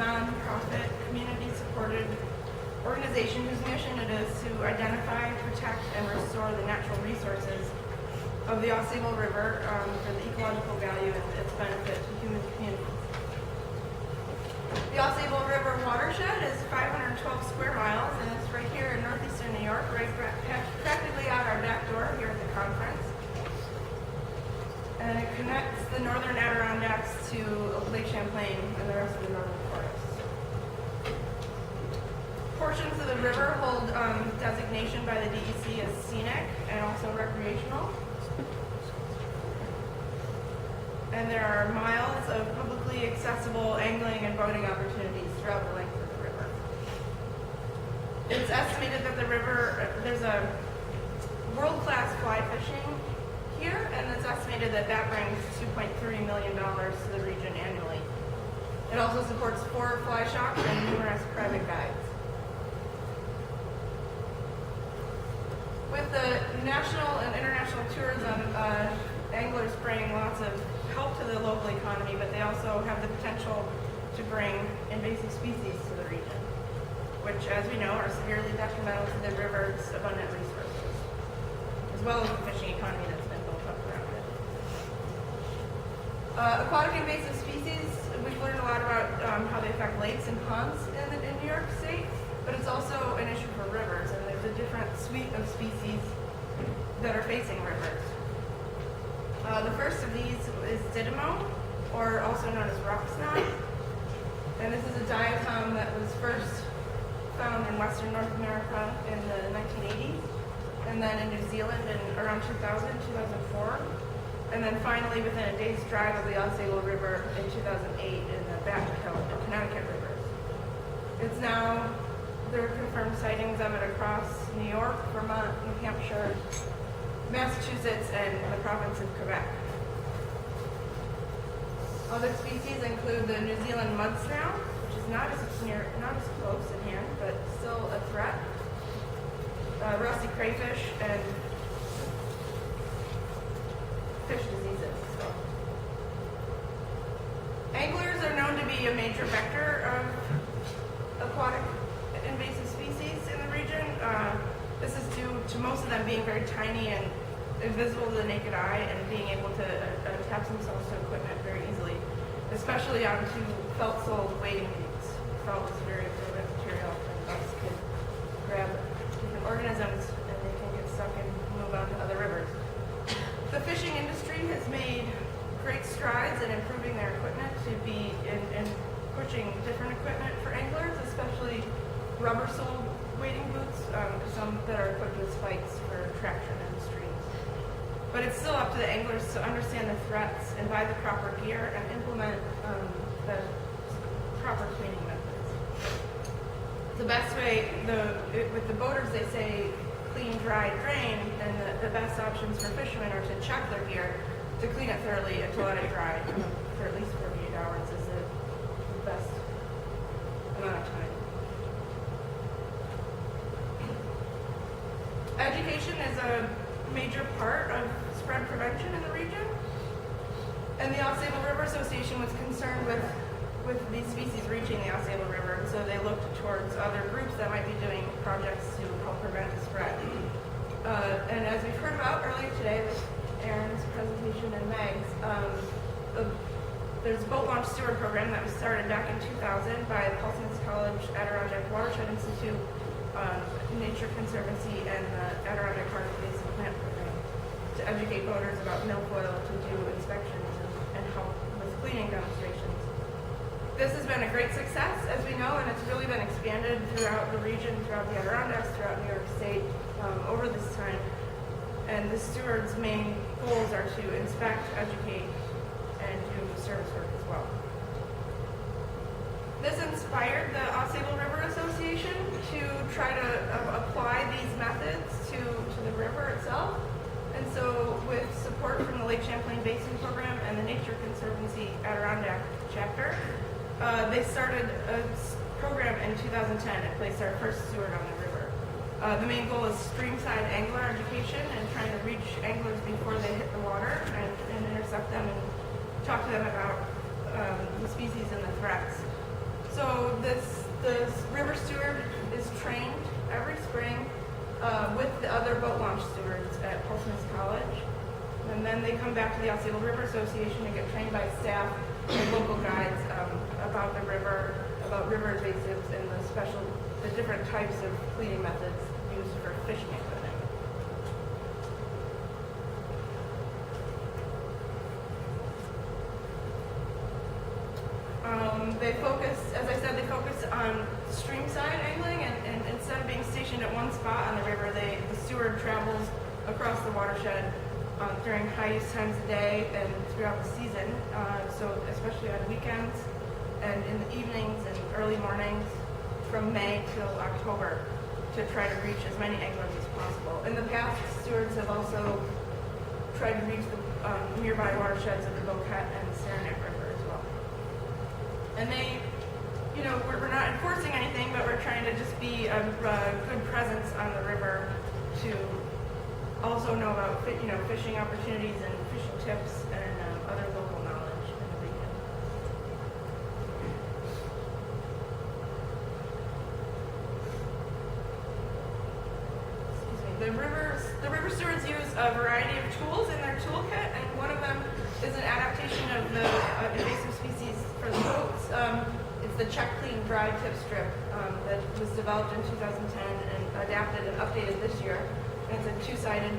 non-profit, community-supported organization whose mission it is to identify, protect, and restore the natural resources of the Ausable River for the ecological value and its benefit to human communities. The Ausable River watershed is 512 square miles, and it's right here in northeastern New York, right practically out our back door here at the conference. And it connects the northern Adirondacks to Lake Champlain and the rest of the northern forest. Portions of the river hold designation by the DEC as scenic and also recreational. And there are miles of publicly accessible angling and boating opportunities throughout the length of the river. It's estimated that the river, there's a world-class fly fishing here, and it's estimated that that brings $2.3 million to the region annually. It also supports 4 fly shops and numerous private guides. With the national and international tourism, anglers bring lots of help to the local economy, but they also have the potential to bring invasive species to the region, which, as we know, are severely detrimental to the river's abundant resources, as well as the fishing economy that's been built up around it. Aquatic invasive species, we've learned a lot about how they affect lakes and ponds in New York State, but it's also an issue for rivers, and there's a different suite of species that are facing rivers. The first of these is didymo, or also known as rock snot. And this is a diatom that was first found in Western North America in the 1980s, and then in New Zealand in around 2000, 2004, and then finally within a day's drive of the Ausable River in 2008 in the Batchill and Connecticut rivers. It's now, there are confirmed sightings of it across New York, Vermont, New Hampshire, Massachusetts, and the province of Quebec. Other species include the New Zealand mud snail, which is not as close at hand, but still a threat. Rusty crayfish and fish diseases. So. Anglers are known to be a major vector of aquatic invasive species in the region. This is due to most of them being very tiny and invisible to the naked eye and being able to attach themselves to equipment very easily, especially onto felt-soled wading boots. Felt is a very absorbent material, and bugs can grab different organisms and they can get stuck and move on to other rivers. The fishing industry has made great strides in improving their equipment to be in pushing different equipment for anglers, especially rubber-soled wading boots, some that are equipped with spikes for traction in the streams. But it's still up to the anglers to understand the threats and buy the proper gear and implement the proper cleaning methods. The best way, with the boaters, they say clean, dry, drain, and the best options for fishermen are to check their gear, to clean it thoroughly and to let it dry for at least 48 hours is the best amount of time. Education is a major part of spread prevention in the region, and the Ausable River Association was concerned with these species reaching the Ausable River, and so they looked towards other groups that might be doing projects to help prevent the spread. And as we've heard about earlier today with Aaron's presentation and Meg's, there's a boat launch steward program that was started back in 2000 by the Paulson's College Adirondack Watershed Institute, Nature Conservancy, and the Adirondack Hardwood Basin Plant Program to educate boaters about milfoil, to do inspections and help with cleaning demonstrations. This has been a great success, as we know, and it's really been expanded throughout the region, throughout the Adirondacks, throughout New York State over this time. And the steward's main goals are to inspect, educate, and do service work as well. This inspired the Ausable River Association to try to apply these methods to the river itself. And so with support from the Lake Champlain Basin Program and the Nature Conservancy Adirondack chapter, they started a program in 2010 and placed our first steward on the river. The main goal is streamside angler education and trying to reach anglers before they hit the water and intercept them and talk to them about the species and the threats So the river steward is trained every spring with the other boat launch stewards at Pershyn College. And then they come back to the Ausable River Association and get trained by staff and local guides about the river, about river invasives and the different types of cleaning methods used for fishing equipment. They focus, as I said, they focus on streamside angling, and instead of being stationed at one spot on the river, the steward travels across the watershed during high use times of day and throughout the season, so especially on weekends and in the evenings and early mornings from May till October to try to reach as many anglers as possible. In the past, stewards have also tried to reach the nearby watersheds of the Boquete and Saranac River as well. And they, we're not enforcing anything, but we're trying to just be a good presence on the river to also know about fishing opportunities and fishing tips and other local knowledge in the region. Excuse me. The river stewards use a variety of tools in their toolkit, and one of them is an adaptation of the invasive species for the boats. It's the Check Clean Dry Tip Strip that was developed in 2010 and adapted and updated this year. And it's a two-sided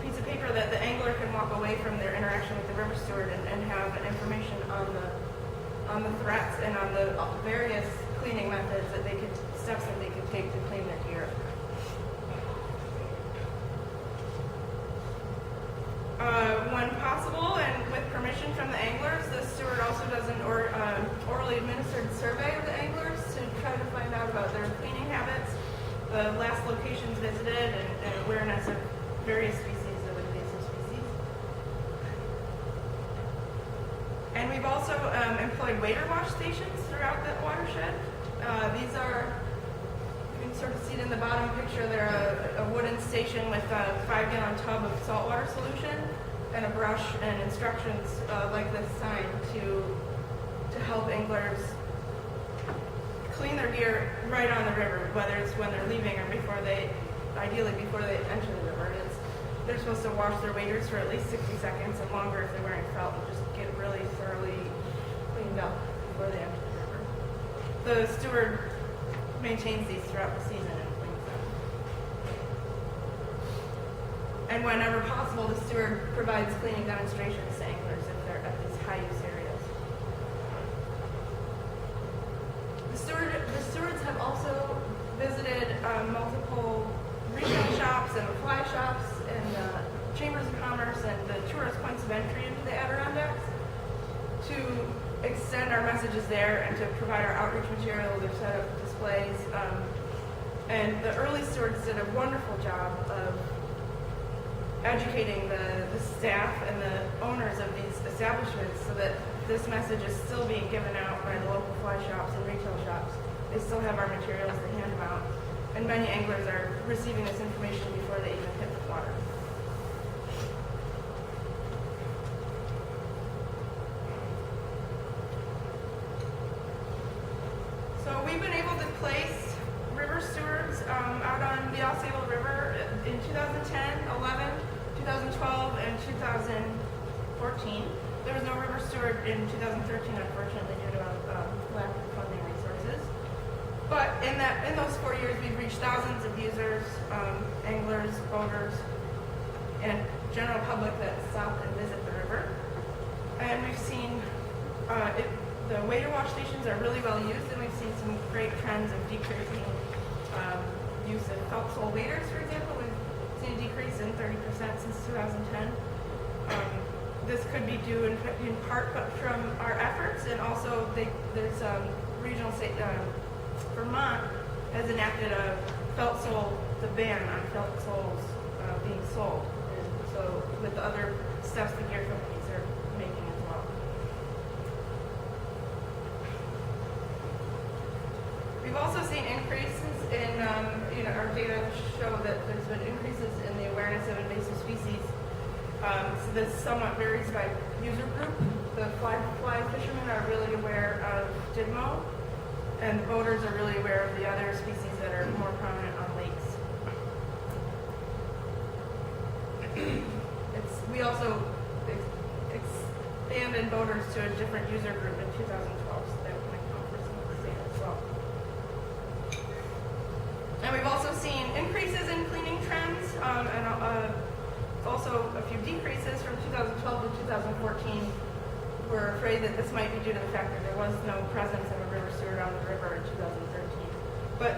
piece of paper that the angler can walk away from their interaction with the river steward and have information on the threats and on the various cleaning methods steps that they could take to clean their gear. When possible and with permission from the anglers, the steward also does an orally administered survey of the anglers to try to find out about their cleaning habits, the last locations visited, and awareness of various species of invasive species. And we've also employed waiter wash stations throughout the watershed. These are, you can sort of see it in the bottom picture, they're a wooden station with a 5-gallon tub of saltwater solution and a brush and instructions like this sign to help anglers clean their gear right on the river, whether it's when they're leaving or ideally before they enter the river. They're supposed to wash their waders for at least 60 seconds and longer if they're wearing felt, and just get really thoroughly cleaned up before they enter the river. The steward maintains these throughout the season and cleans them. And whenever possible, the steward provides cleaning demonstrations to anglers if they're at these high-use areas. The stewards have also visited multiple retail shops and fly shops and chambers of commerce and the tourist points of entry into the Adirondacks to extend our messages there and to provide our outreach material. They've set up displays. And the early stewards did a wonderful job of educating the staff and the owners of these establishments so that this message is still being given out by the local fly shops and retail shops. They still have our materials, they hand them out, and many anglers are receiving this information before they even hit the water. So we've been able to place river stewards out on the Ausable River in 2010, 11, 2012, and 2014. There was no river steward in 2013, unfortunately, due to lack of funding resources. But in those 4 years, we've reached thousands of users, anglers, boaters, and general public that stop and visit the river. And we've seen the waiter wash stations are really well used, and we've seen some great trends of decreasing use of felt sole waders, for example. We've seen a decrease in 30% since 2010. This could be due in part from our efforts, and also there's regional state, Vermont has enacted a felt sole, the ban on felt soles being sold. And so with the other steps the gear companies are making as well. We've also seen increases in, our data show that there's been increases in the awareness of invasive species. So this somewhat varies by user group. The fly fishermen are really aware of Didmo, And boaters are really aware of the other species that are more prominent on lakes. We also expanded boaters to a different user group in 2012, so that might count for some of the data as well. And we've also seen increases in cleaning trends, and also a few decreases from 2012 to 2014. We're afraid that this might be due to the fact that there was no presence of a river steward on the river in 2013. But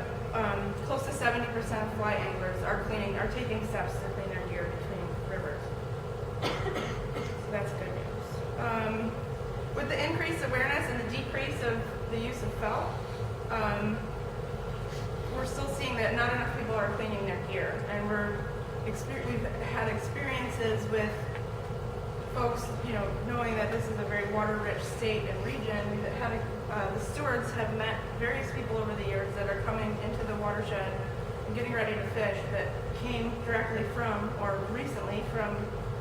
close to 70% of fly anglers are taking steps to clean their gear between rivers. So that's good news. With the increased awareness and the decrease of the use of felt, we're still seeing that not enough people are cleaning their gear, and we've had experiences with folks, knowing that this is a very water-rich state and region. We've had the stewards have met various people over the years that are coming into the watershed and getting ready to fish that came directly from, or recently from,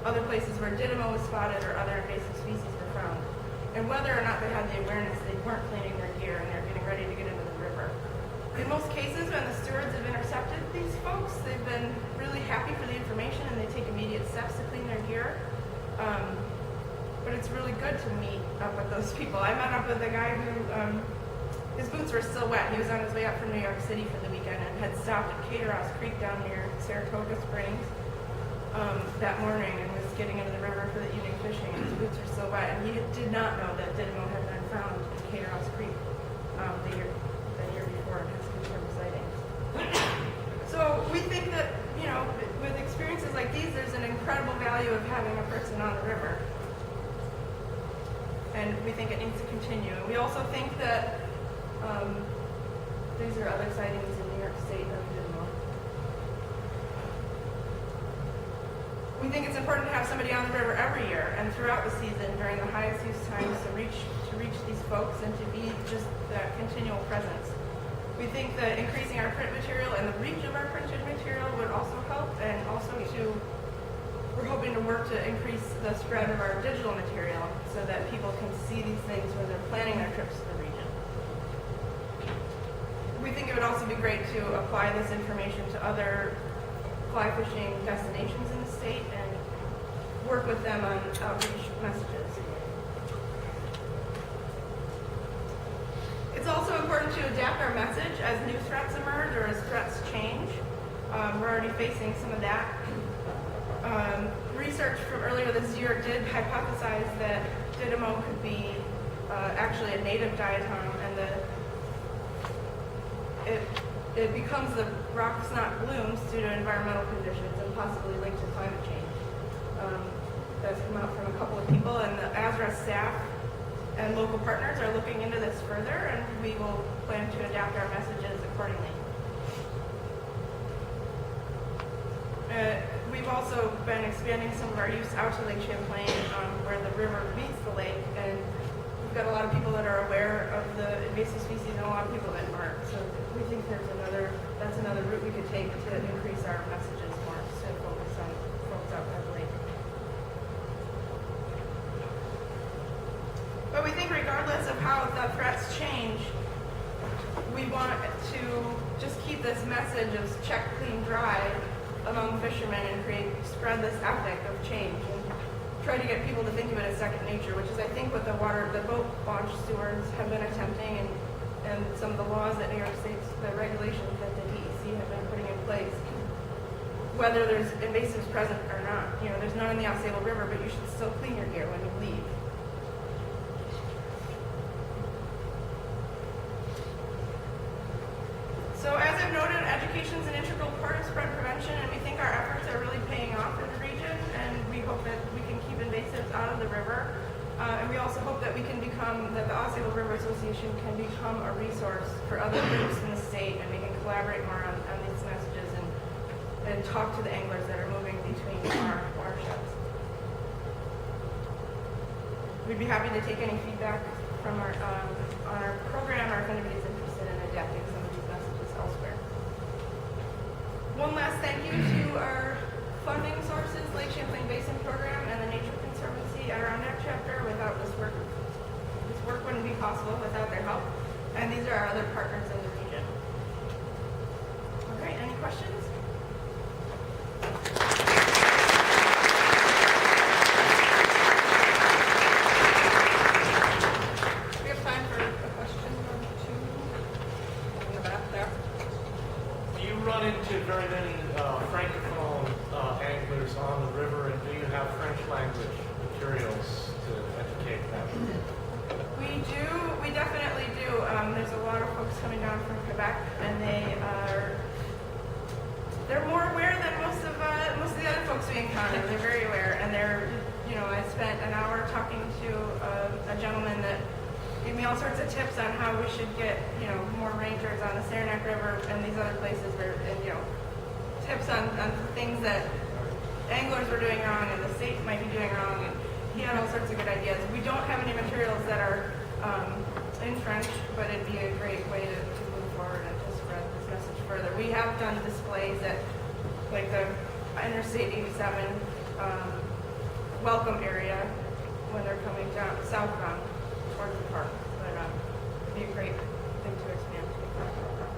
other places where dynamo was spotted or other invasive species were found. And whether or not they had the awareness, they weren't cleaning their gear and they're getting ready to get into the river. In most cases, when the stewards have intercepted these folks, they've been really happy for the information and they take immediate steps to clean their gear. But it's really good to meet up with those people. I met up with a guy who, his boots were still wet. He was on his way up from New York City for the weekend and had stopped at Carrianne Creek down near Saratoga Springs that morning and was getting into the river for the evening fishing, and his boots were still wet. And he did not know that dynamo had been found in Carrianne Creek the year before in his confirmed sightings. So we think that, with experiences like these, there's an incredible value of having a person on the river. And we think it needs to continue. We also think that these are other sightings in New York State of dynamo. We think it's important to have somebody on the river every year and throughout the season during the highest use times to reach these folks and to be just that continual presence. We think that increasing our print material and the reach of our printed material would also help, and also we're hoping to work to increase the spread of our digital material so that people can see these things when they're planning their trips to the region. We think it would also be great to apply this information to other fly fishing destinations in the state and work with them on outreach messages. It's also important to adapt our message as new threats emerge or as threats change. We're already facing some of that. Research from earlier this year did hypothesize that dynamo could be actually a native diatom, and it becomes the rock snot blooms due to environmental conditions and possibly linked to climate change. That's come out from a couple of people, and the AsRA staff and local partners are looking into this further, and we will plan to adapt our messages accordingly. We've also been expanding some of our use out to Lake Champlain, where the river meets the lake, and we've got a lot of people that are aware of the invasive species and a lot of people that aren't. So we think that's another route we could take to increase our messages more, to focus on folks out by the lake. But we think regardless of how the threats change, we want to just keep this message of check, clean, dry among fishermen and spread this ethic of change and try to get people to think of it as second nature, which is I think what the boat launch stewards have been attempting, and some of the laws that New York State's, the regulations that the DEC have been putting in place, whether there's invasives present or not. There's none in the Ausable River, but you should still clean your gear when you leave. So as I've noted, education is an integral part of spread prevention, and we think our efforts are really paying off in the region, and we hope that we can keep invasives out of the river. And we also hope that that the Ausable River Association can become a resource for other groups in the state, and we can collaborate more on these messages and talk to the anglers that are moving between our watersheds. We'd be happy to take any feedback from on our program, or if anybody's interested in adapting some of these messages elsewhere. One last thank you to our funding sources, Lake Champlain Basin Program and the Nature Conservancy Adirondack chapter. Without this work wouldn't be possible without their help. And these to our other partners in the region. All right, any questions? We have time for a question or two in the back there. Do you run into very many francophone anglers on the river, and do you have French language materials to educate them? We do. We definitely do. There's a lot of folks coming down from Quebec, and they're more aware than most of the other folks we encounter. They're very aware, and I spent an hour talking to a gentleman that gave me all sorts of tips on how we should get more rangers on the Saranac River and these other places, tips on things that anglers were doing wrong and the state might be doing wrong. And he had all sorts of good ideas. We don't have any materials that are in French, but it'd be a great way to move forward and to spread this message further. We have done displays at like the Interstate 87 welcome area when they're coming down southbound towards the park. But it'd be a great thing to expand to.